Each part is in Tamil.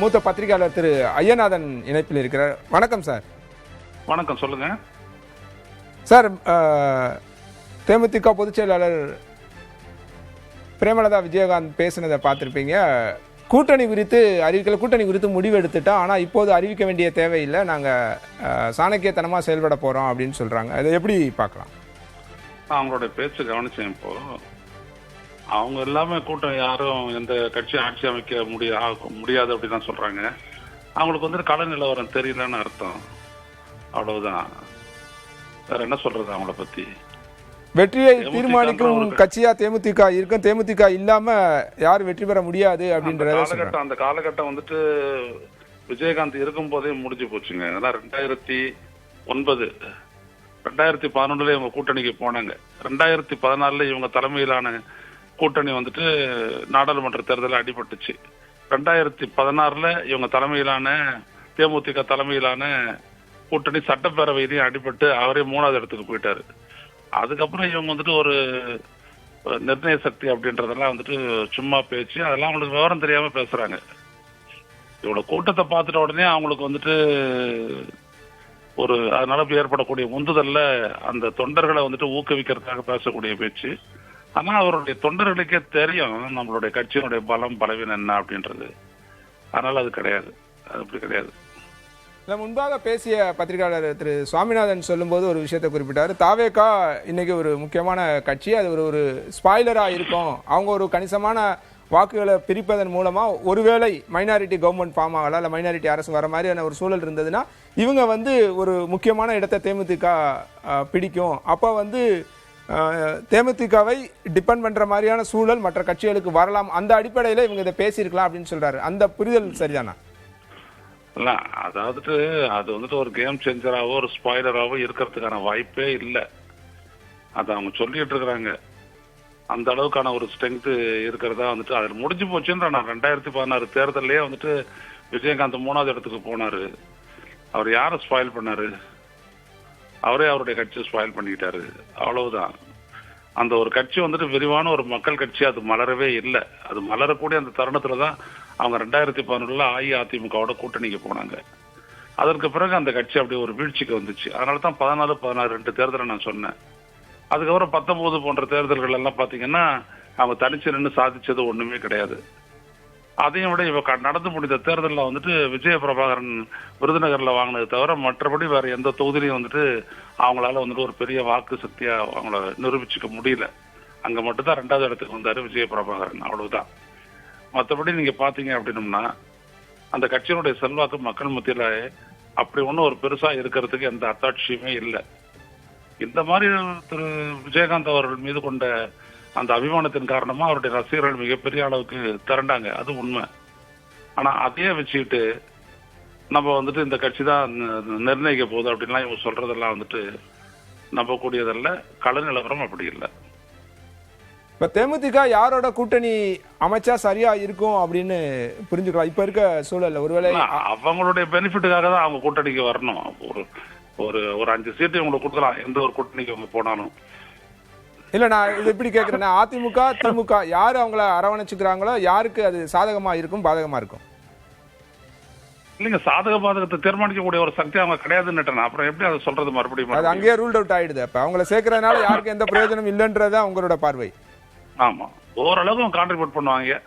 மூத்த பத்திரிகையாளர் திரு ஐயநாதன் இணைப்பில் இருக்கிறார். வணக்கம் சார். வணக்கம், சொல்லுங்க சார். தேமுதிக பொதுச் செயலாளர் பிரேமலதா விஜயகாந்த் பேசினதை பார்த்துருப்பீங்க. கூட்டணி குறித்து முடிவு எடுத்துட்டோம், ஆனால் இப்போது அறிவிக்க வேண்டிய தேவையில்லை, நாங்கள் சாணக்கியத்தனமாக செயல்பட போகிறோம் அப்படின்னு சொல்கிறாங்க. அதை எப்படி பார்க்கலாம்? அவங்களோட பேச்சு கவனிச்சேன். இப்போ அவங்க எல்லாமே கூட்டம் யாரும் எந்த கட்சியும் ஆட்சி அமைக்க முடியாது அப்படின்னு தான் சொல்றாங்க. அவங்களுக்கு வந்துட்டு கள நிலவரம் தெரியலன்னு அர்த்தம், அவ்வளவுதான். வேற என்ன சொல்றது அவங்கள பத்தி? வெற்றியை தீர்மானிக்கும் கட்சியா தேமுதிக இருக்கும், தேமுதிக இல்லாம யாரும் வெற்றி பெற முடியாது அப்படின்ற அந்த காலகட்டம் வந்துட்டு விஜயகாந்த் இருக்கும் போதே முடிஞ்சு போச்சுங்க. அதெல்லாம் 2009 2011 இவங்க கூட்டணிக்கு போனாங்க. 2014 இவங்க தலைமையிலான கூட்டணி வந்துட்டு நாடாளுமன்ற தேர்தலில் அடிபட்டுச்சு. 2016 இவங்க தலைமையிலான தேமுதிக தலைமையிலான கூட்டணி சட்டப்பேரவையிலையும் அடிபட்டு அவரே 3வது இடத்துக்கு போயிட்டாரு. அதுக்கப்புறம் இவங்க வந்துட்டு ஒரு நிர்ணய சக்தி அப்படின்றதெல்லாம் வந்துட்டு சும்மா பேச்சு, அதெல்லாம் அவங்களுக்கு விவரம் தெரியாம பேசுறாங்க. இவ்வளவு கூட்டத்தை பார்த்துட்ட உடனே அவங்களுக்கு வந்துட்டு அதனால ஏற்படக்கூடிய உந்துதல்ல அந்த தொண்டர்களை வந்துட்டு ஊக்குவிக்கிறதுக்காக பேசக்கூடிய பேச்சு. ஆனா அவருடைய தொண்டர்களுக்கே தெரியும் நம்மளுடைய கட்சியினுடைய பலம் பலவீனம் என்ன அப்படின்றது. அதனால அது கிடையாது, அது அப்படி கிடையாது. முன்பாக பேசிய பத்திரிகையாளர் திரு சுவாமிநாதன் சொல்லும்போது ஒரு விஷயத்தை குறிப்பிட்டார். தாவேகா இன்னைக்கு ஒரு முக்கியமான கட்சி, அது ஒரு ஸ்பாய்லரா இருக்கும். அவங்க ஒரு கணிசமான வாக்குகளை பிரிப்பதன் மூலமா ஒருவேளை மைனாரிட்டி கவர்மெண்ட் ஃபார்ம் ஆகலாம், இல்லை மைனாரிட்டி அரசு வர மாதிரியான ஒரு சூழல் இருந்ததுன்னா இவங்க ஒரு முக்கியமான இடத்தை தேமுதிக பிடிக்கும். அப்போ தேமுதிகவை டிபெண்ட் பண்ற மாதிரியான சூழல் மற்ற கட்சிகளுக்கு வரலாம். அந்த அடிப்படையில் இவங்க இதை பேசியிருக்கலாம் அப்படின்னு சொல்றாரு. அந்த புரிதல் சரிதானா? இல்ல, அதாவது அது வந்துட்டு ஒரு கேம் சேஞ்சராவோ ஒரு ஸ்பாய்லராவோ இருக்கிறதுக்கான வாய்ப்பே இல்லை. அது அவங்க சொல்லிட்டு இருக்கிறாங்க. அந்த அளவுக்கான ஒரு ஸ்ட்ரென்த் இருக்கிறதா வந்துட்டு அதில் முடிஞ்சு போச்சுன்ற. நான் 2016 தேர்தலே வந்துட்டு விஜயகாந்த் 3வது இடத்துக்கு போனாரு. அவர் யாரை ஸ்பாயில் பண்ணாரு? அவரே அவருடைய கட்சியை ஸ்பாயில் பண்ணிக்கிட்டாரு, அவ்வளவுதான். அந்த ஒரு கட்சி வந்துட்டு விரிவான ஒரு மக்கள் கட்சி அது மலரவே இல்லை. அது மலரக்கூடிய அந்த தருணத்துலதான் அவங்க 2011 அஇஅதிமுகவோட கூட்டணிக்கு போனாங்க. அதற்கு பிறகு அந்த கட்சி அப்படியே ஒரு வீழ்ச்சிக்கு வந்துச்சு. அதனாலதான் 14, 16 2 தேர்தலை நான் சொன்னேன். அதுக்கப்புறம் 19 போன்ற தேர்தல்கள் எல்லாம் பாத்தீங்கன்னா அவங்க தனிச்சு நின்று சாதிச்சது ஒண்ணுமே கிடையாது. அதையும் விட இவ நடந்து முடிந்த தேர்தலில் வந்துட்டு விஜய பிரபாகரன் விருதுநகர்ல வாங்கினது தவிர மற்றபடி வேற எந்த தொகுதியிலையும் வந்துட்டு அவங்களால வந்துட்டு ஒரு பெரிய வாக்கு சக்தியா அவங்கள நிரூபிச்சுக்க முடியல. அங்க மட்டும்தான் 2வது இடத்துக்கு வந்தாரு விஜய பிரபாகரன், அவ்வளவுதான். மற்றபடி நீங்க பாத்தீங்க அப்படின்னம்னா அந்த கட்சியினுடைய செல்வாக்கு மக்கள் மத்தியில அப்படி ஒன்றும் ஒரு பெருசா இருக்கிறதுக்கு எந்த அத்தாட்சியுமே இல்லை. இந்த மாதிரி திரு விஜயகாந்த் அவர்கள் மீது கொண்ட அந்த அபிமானத்தின் காரணமா அவருடைய ரசிகர்கள் மிகப்பெரிய அளவுக்கு திரண்டாங்க, அது உண்மை. ஆனா அதையே வச்சுக்கிட்டு நம்ம வந்துட்டு இந்த கட்சி தான் நிர்ணயிக்க போகுது அப்படின்லாம் இவங்க சொல்றதெல்லாம் வந்துட்டு நம்பக்கூடியதல்ல. கள நிலவரம் அப்படி இல்லை. இப்ப தேமுதிக யாரோட கூட்டணி அமைச்சா சரியா இருக்கும் அப்படின்னு புரிஞ்சுக்கலாம் இப்ப இருக்க சூழல்ல. ஒருவேளை அவங்களுடைய பெனிஃபிட்டுக்காக தான் அவங்க கூட்டணிக்கு வரணும். ஒரு 5 சீட்டு இவங்களுக்கு கொடுக்கலாம் எந்த ஒரு கூட்டணிக்கு அவங்க போனாலும். இல்ல, நான் இது எப்படி கேட்கிறேன்னா அதிமுக திமுக யாரு அவங்கள அரவணைச்சுக்கிறாங்களோ யாருக்கு அது சாதகமா இருக்கும் பாதகமா இருக்கும்? இல்லைங்க, சாதக பாதகத்தை தீர்மானிக்கக்கூடிய ஒரு சக்தி அவங்க கிடையாதுன்னு. அப்புறம் எப்படி அதை சொல்றது மறுபடியும்? அது அங்கேயே ரூல்ட் அவுட் ஆயிடுது. அப்ப அவங்கள சேர்க்கறதுனால யாருக்கு எந்த பிரயோஜனம் இல்லைன்றதா உங்களோட பார்வை? ஆமா, ஓரளவு அவங்க கான்ட்ரிபியூட் பண்ணுவாங்க.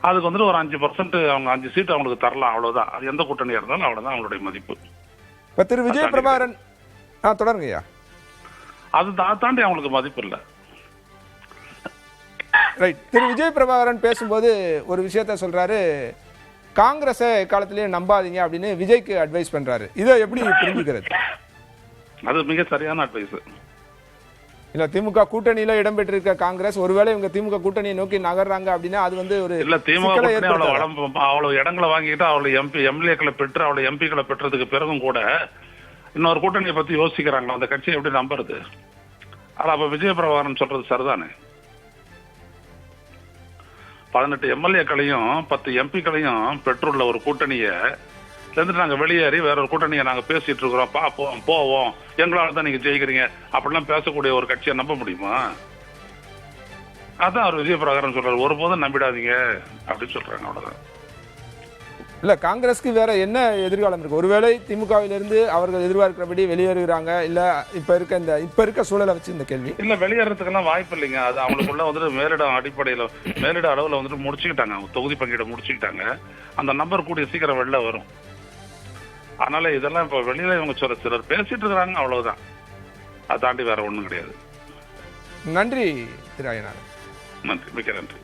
அதுக்கு வந்துட்டு ஒரு 5% அவங்க 5 சீட்டு அவங்களுக்கு தரலாம், அவ்வளவுதான். அது எந்த கூட்டணியா இருந்தாலும் அவ்வளவுதான் அவங்களுடைய மதிப்பு. இப்ப திரு விஜய பிரபாகரன் தொடருங்கய்யா. அது தாண்டி அவங்களுக்கு மதிப்பு இல்லை. ரைட். திரு விஜய் பிரபாகரன் பேசும்போது ஒரு விஷயத்த சொல்றாரு, காங்கிரஸை காலத்திலேயே நம்பாதீங்க அப்படின்னு விஜய்க்கு அட்வைஸ் பண்றாரு. இதை எப்படி புரிஞ்சுக்கிறது? அது மிக சரியான அட்வைஸ். இல்ல, திமுக கூட்டணியில இடம்பெற்றிருக்க காங்கிரஸ் ஒருவேளை இவங்க திமுக கூட்டணியை நோக்கி நகர்றாங்க அப்படின்னா அது ஒரு இல்ல, திமுக அவ்வளவு இடங்களை வாங்கிட்டு அவ்வளவு எம்எல்ஏக்களை பெற்று அவ்வளவு எம்பிக்களை பெற்றதுக்கு பிறகும் கூட இன்னொரு கூட்டணியை பத்தி யோசிக்கிறாங்களா? அந்த கட்சியை எப்படி நம்புறது? ஆனா அப்ப விஜய பிரபாகரன் சொல்றது சரிதானே. 18 எம்எல்ஏக்களையும் 10 எம்பிக்களையும் பெற்றுள்ள ஒரு கூட்டணியை சேர்ந்துட்டு நாங்க வெளியேறி வேற ஒரு கூட்டணியை நாங்க பேசிட்டு இருக்கிறோம், பாப்போம் போவோம், எங்களால தான் நீங்க ஜெயிக்கிறீங்க அப்படிலாம் பேசக்கூடிய ஒரு கட்சியை நம்ப முடியுமா? அதான் அவர் விஜய பிரபாகரன் சொல்றாரு, ஒருபோதும் நம்பிடாதீங்க அப்படின்னு சொல்றாங்க, அவ்வளவுதான். இல்ல காங்கிரஸ்க்கு வேற என்ன எதிர்காலம் இருக்கு? ஒருவேளை திமுகவிலிருந்து அவர்கள் எதிர்பார்க்கிறபடி வெளியேறுகிறாங்க, இல்ல இப்ப இருக்க சூழலை வச்சு இந்த கேள்வி. இல்ல வெளியேறதுக்கெல்லாம் வாய்ப்பு இல்லைங்க. அது அவங்களுக்குள்ள வந்துட்டு மேலிட அளவுல வந்துட்டு முடிச்சுக்கிட்டாங்க, தொகுதி பங்கீடு முடிச்சுக்கிட்டாங்க. அந்த நம்பர் கூடிய சீக்கிரம் வெளில வரும். அதனால இதெல்லாம் இப்ப வெளியில இவங்க சிலர் பேசிட்டு இருக்கிறாங்க, அவ்வளவுதான். அதை தாண்டி வேற ஒண்ணும் கிடையாது. நன்றி திரு ஐயனார். நன்றி, மிக்க நன்றி.